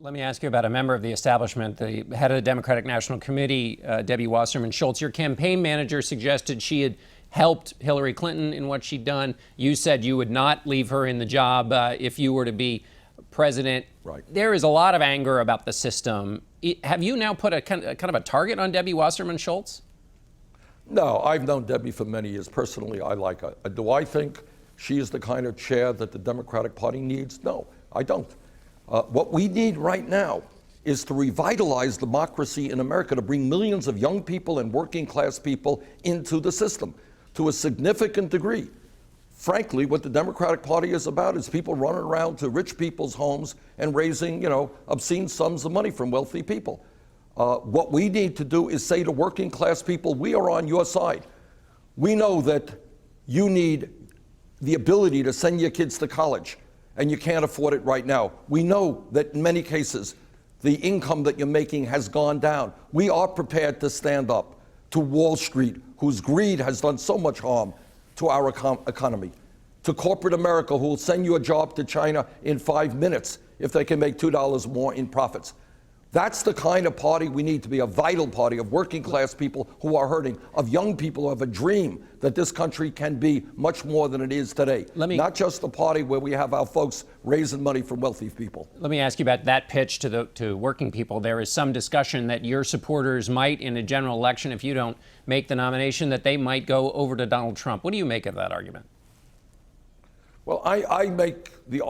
Let me ask you about a member of the establishment, the head of the Democratic National Committee, Debbie Wasserman Schultz. Your campaign manager suggested she had helped Hillary Clinton in what she'd done. You said you would not leave her in the job if you were to be president. Right. There is a lot of anger about the system. Have you now put a kind of a target on Debbie Wasserman Schultz? No, I've known Debbie for many years. Personally, I like her. Do I think she is the kind of chair that the Democratic Party needs? No, I don't. What we need right now is to revitalize democracy in America, to bring millions of young people and working class people into the system to a significant degree. Frankly, what the Democratic Party is about is people running around to rich people's homes and raising, obscene sums of money from wealthy people. What we need to do is say to working class people, we are on your side. We know that you need the ability to send your kids to college, and you can't afford it right now. We know that in many cases, the income that you're making has gone down. We are prepared to stand up to Wall Street, whose greed has done so much harm to our economy, to corporate America, who will send you a job to China in 5 minutes if they can make $2 more in profits. That's the kind of party we need to be, a vital party of working class people who are hurting, of young people who have a dream that this country can be much more than it is today. Not just a party where we have our folks raising money from wealthy people. Let me ask you about that pitch to working people. There is some discussion that your supporters might, in a general election, if you don't make the nomination, that they might go over to Donald Trump. What do you make of that argument? Well, I make the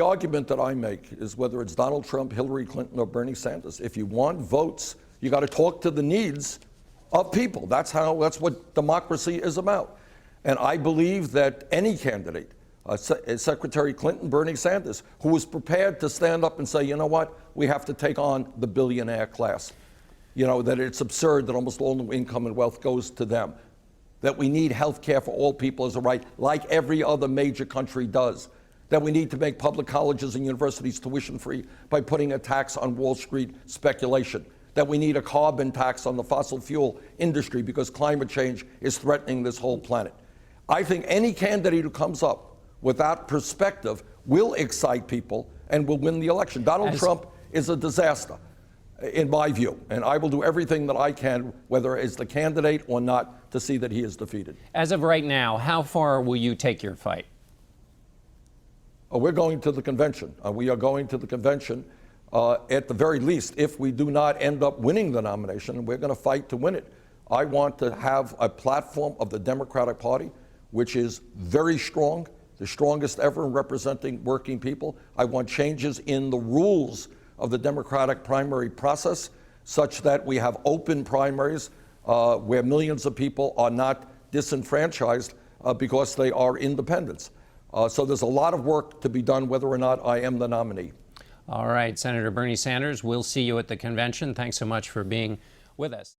argument that I make is whether it's Donald Trump, Hillary Clinton, or Bernie Sanders. If you want votes, you got to talk to the needs of people. That's what democracy is about. And I believe that any candidate, Secretary Clinton, Bernie Sanders, who is prepared to stand up and say, you know what, we have to take on the billionaire class. That it's absurd that almost all new income and wealth goes to them. That we need health care for all people as a right, like every other major country does. That we need to make public colleges and universities tuition-free by putting a tax on Wall Street speculation. That we need a carbon tax on the fossil fuel industry because climate change is threatening this whole planet. I think any candidate who comes up with that perspective will excite people and will win the election. Donald Trump is a disaster, in my view, and I will do everything that I can, whether it's the candidate or not, to see that he is defeated. As of right now, how far will you take your fight? We're going to the convention. We are going to the convention. At the very least, if we do not end up winning the nomination, we're going to fight to win it. I want to have a platform of the Democratic Party, which is very strong, the strongest ever in representing working people. I want changes in the rules of the Democratic primary process such that we have open primaries where millions of people are not disenfranchised because they are independents. So there's a lot of work to be done whether or not I am the nominee. All right, Senator Bernie Sanders, we'll see you at the convention. Thanks so much for being with us.